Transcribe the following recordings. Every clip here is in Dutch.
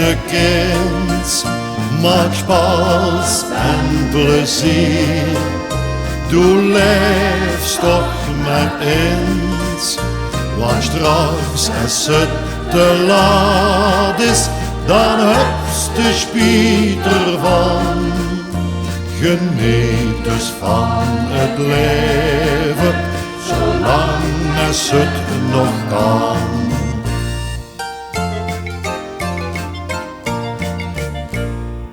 eerste kind maakt spaas en plezier. Doe leefst toch maar eens, want straks als het te laat is, dan hebst de spijt ervan. Geniet dus van het leven, zolang als het nog kan.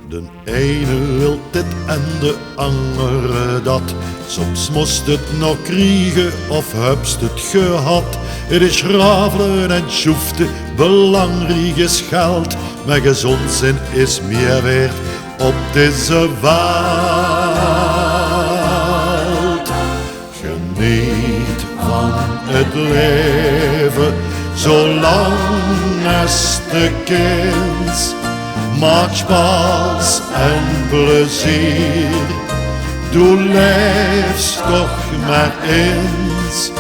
De ene wil dit en de andere dat. Soms moest het nog kriegen of hebst het gehad. Het is rafelen en tjoefte, belangrijk is geld. Maar gezond zijn is meer waard op deze wereld. Geniet van het leven, zolang als de kind. Maak spaas en plezier. Doe leefst toch maar eens,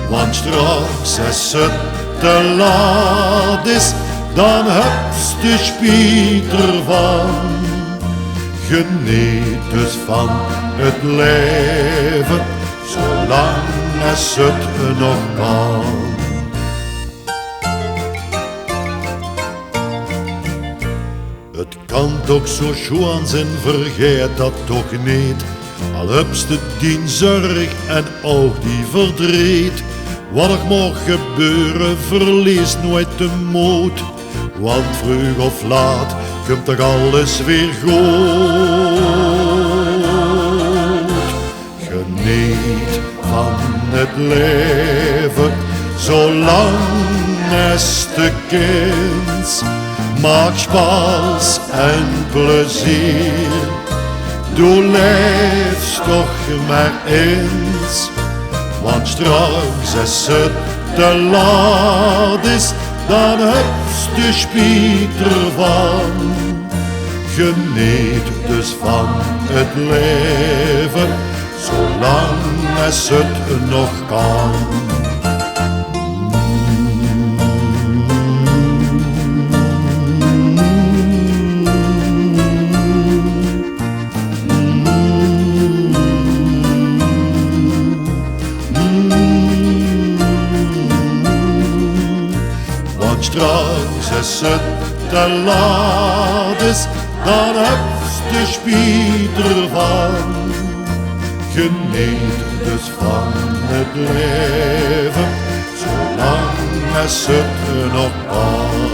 want straks als het te laat is, dan hebst de spijt ervan. Geniet dus van het leven, zolang als het nog kan. Het kan toch zo schoon zijn, vergeet dat toch niet. Al hebst het die zorg en ook die verdriet. Wat er mag gebeuren, verlies nooit de moed. Want vroeg of laat komt toch alles weer goed. Geniet van het leven, zolang als de kind. Maak spaas en plezier. Doe leefst toch maar eens, want straks als het te laat is, dan hebst de spijt ervan. Geniet dus van het leven, zolang als het nog kan. Straks als het te laat is, dan hebst de spijt ervan. Geniet dus van het leven, zolang als het nog kan.